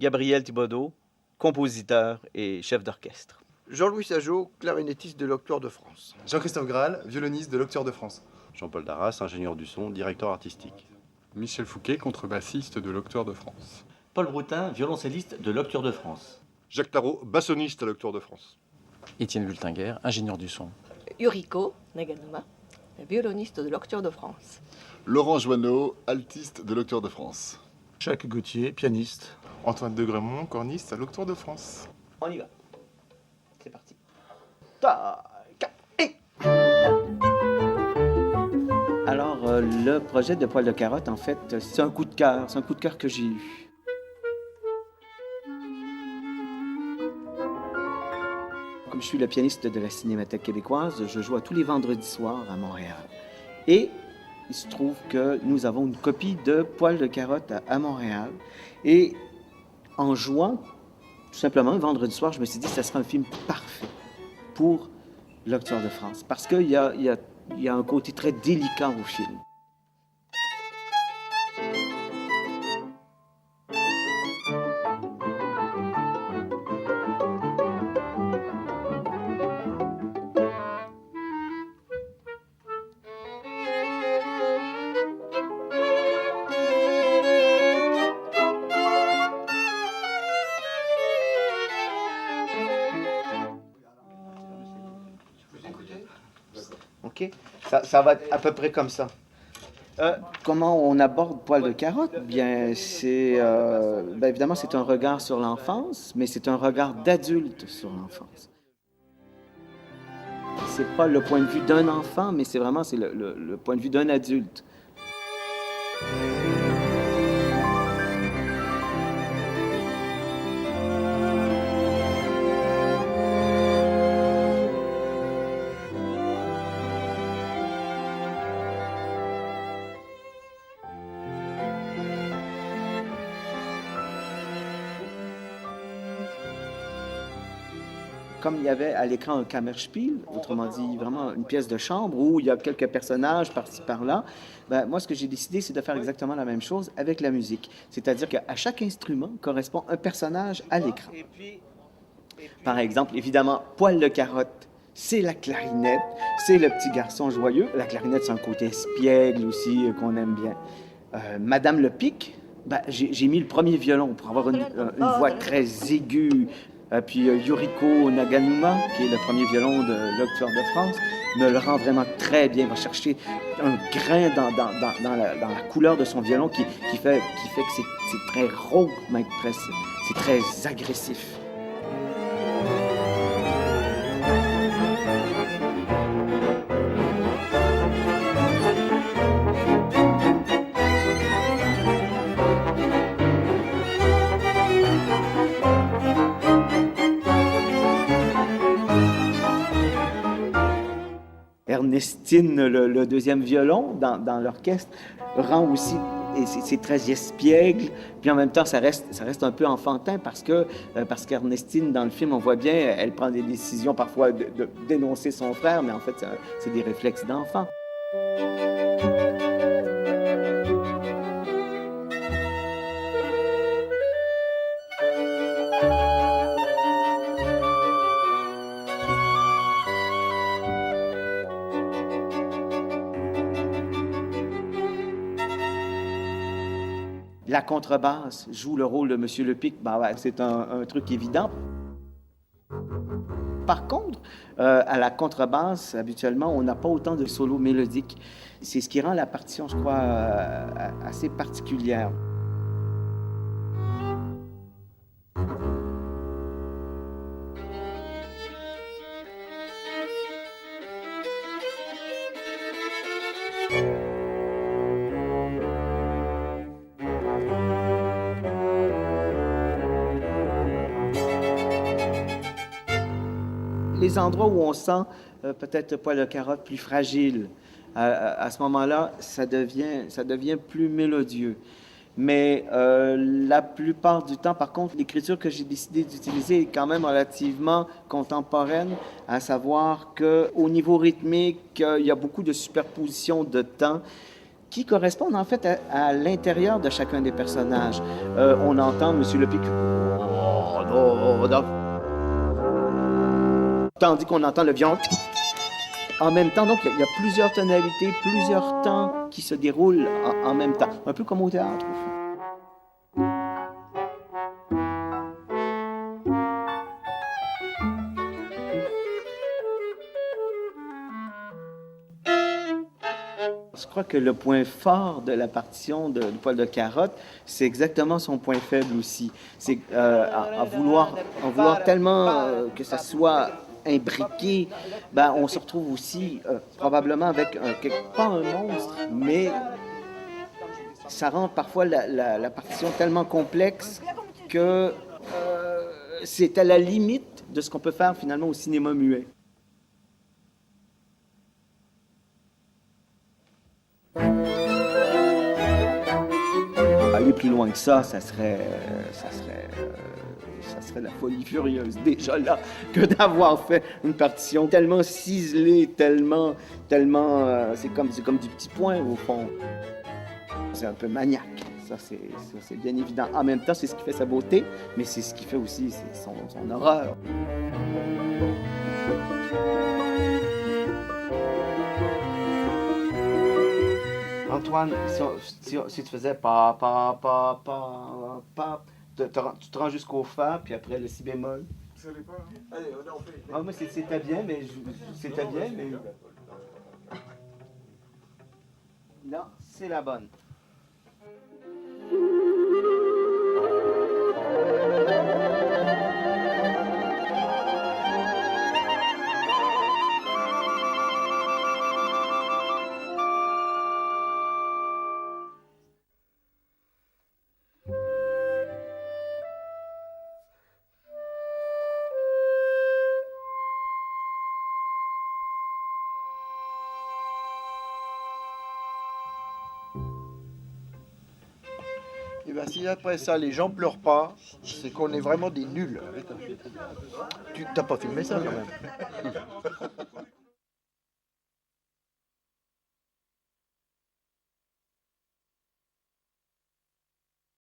Gabriel Thibodeau, compositeur et chef d'orchestre. Jean-Louis Sageot, clarinettiste de l'Octoire de France. Jean-Christophe Graal, violoniste de l'Octoire de France. Jean-Paul Darras, ingénieur du son, directeur artistique. Michel Fouquet, contrebassiste de l'Octoire de France. Paul Broutin, violoncelliste de l'Octoire de France. Jacques Tarot, bassoniste à l'Octoire de France. Étienne Vultinguer, ingénieur du son. Yuriko Naganuma, violoniste de l'Octoire de France. Laurent Joanneau, altiste de l'Octoire de France. Jacques Gauthier, pianiste. Antoine de Grémont, corniste à l'Octoire de France. On y va. C'est parti. Alors, le projet de Poil de carotte, en fait, c'est un coup de cœur. C'est un coup de cœur que j'ai eu. Comme je suis le pianiste de la Cinémathèque québécoise, je joue à tous les vendredis soirs à Montréal. Et il se trouve que nous avons une copie de Poil de carotte à Montréal. Et en jouant, tout simplement, un vendredi soir, je me suis dit que ce serait un film parfait pour l'Octoire de France. Parce qu'il y a un côté très délicat au film. OK? Ça va être à peu près comme ça. Comment on aborde Poil de carotte? Bien, évidemment, c'est un regard sur l'enfance, mais c'est un regard d'adulte sur l'enfance. C'est pas le point de vue d'un enfant, mais c'est le point de vue d'un adulte. Comme il y avait à l'écran un Kammerspiel, autrement dit vraiment une pièce de chambre où il y a quelques personnages par-ci par-là, moi ce que j'ai décidé c'est de faire exactement la même chose avec la musique. C'est-à-dire qu'à chaque instrument correspond un personnage à l'écran. Par exemple, évidemment, Poil de carotte, c'est la clarinette, c'est le petit garçon joyeux. La clarinette, c'est un côté espiègle aussi qu'on aime bien. Madame le Pic, j'ai mis le premier violon pour avoir une voix très aiguë. Puis Yuriko Naganuma, qui est le premier violon de l'Octoire de France, me le rend vraiment très bien. Il va chercher un grain dans la couleur de son violon qui fait que c'est très rauque, même presque. C'est très agressif. Ernestine, le deuxième violon dans l'orchestre, rend aussi, et c'est très espiègle, puis en même temps, ça reste un peu enfantin parce qu'Ernestine, dans le film, on voit bien, elle prend des décisions parfois de dénoncer son frère, mais en fait, c'est des réflexes d'enfant. La contrebasse joue le rôle de Monsieur Le Pic. C'est un truc évident. Par contre, à la contrebasse, habituellement, on n'a pas autant de solos mélodiques. C'est ce qui rend la partition, je crois, assez particulière. Les endroits où on sent peut-être Poil de carotte plus fragile, à ce moment-là, ça devient plus mélodieux. Mais la plupart du temps, par contre, l'écriture que j'ai décidé d'utiliser est quand même relativement contemporaine, à savoir qu'au niveau rythmique, il y a beaucoup de superposition de temps. qui correspondent en fait à l'intérieur de chacun des personnages. On entend Monsieur le Pic. Tandis qu'on entend le violon en même temps. Donc, il y a plusieurs tonalités, plusieurs temps qui se déroulent en même temps. Un peu comme au théâtre, au fond. Je crois que le point fort de la partition de Poil de carotte, c'est exactement son point faible aussi. C'est en vouloir tellement que ça soit imbriqué, ben, on se retrouve aussi probablement avec pas un monstre, mais ça rend parfois la partition tellement complexe que c'est à la limite de ce qu'on peut faire finalement au cinéma muet. Aller plus loin que ça, ça serait la folie furieuse déjà là que d'avoir fait une partition tellement ciselée, tellement, c'est comme du petit point au fond. C'est un peu maniaque, ça c'est bien évident. En même temps, c'est ce qui fait sa beauté, mais c'est ce qui fait aussi son horreur. Antoine, si tu faisais tu te rends jusqu'au fa, puis après le si bémol. Vous savez pas, hein? Allez, on fait. Ah, moi, c'était bien, mais non, c'est la bonne. Et bien si après ça les gens pleurent pas, c'est qu'on est vraiment des nuls. Tu t'as pas filmé ça quand même?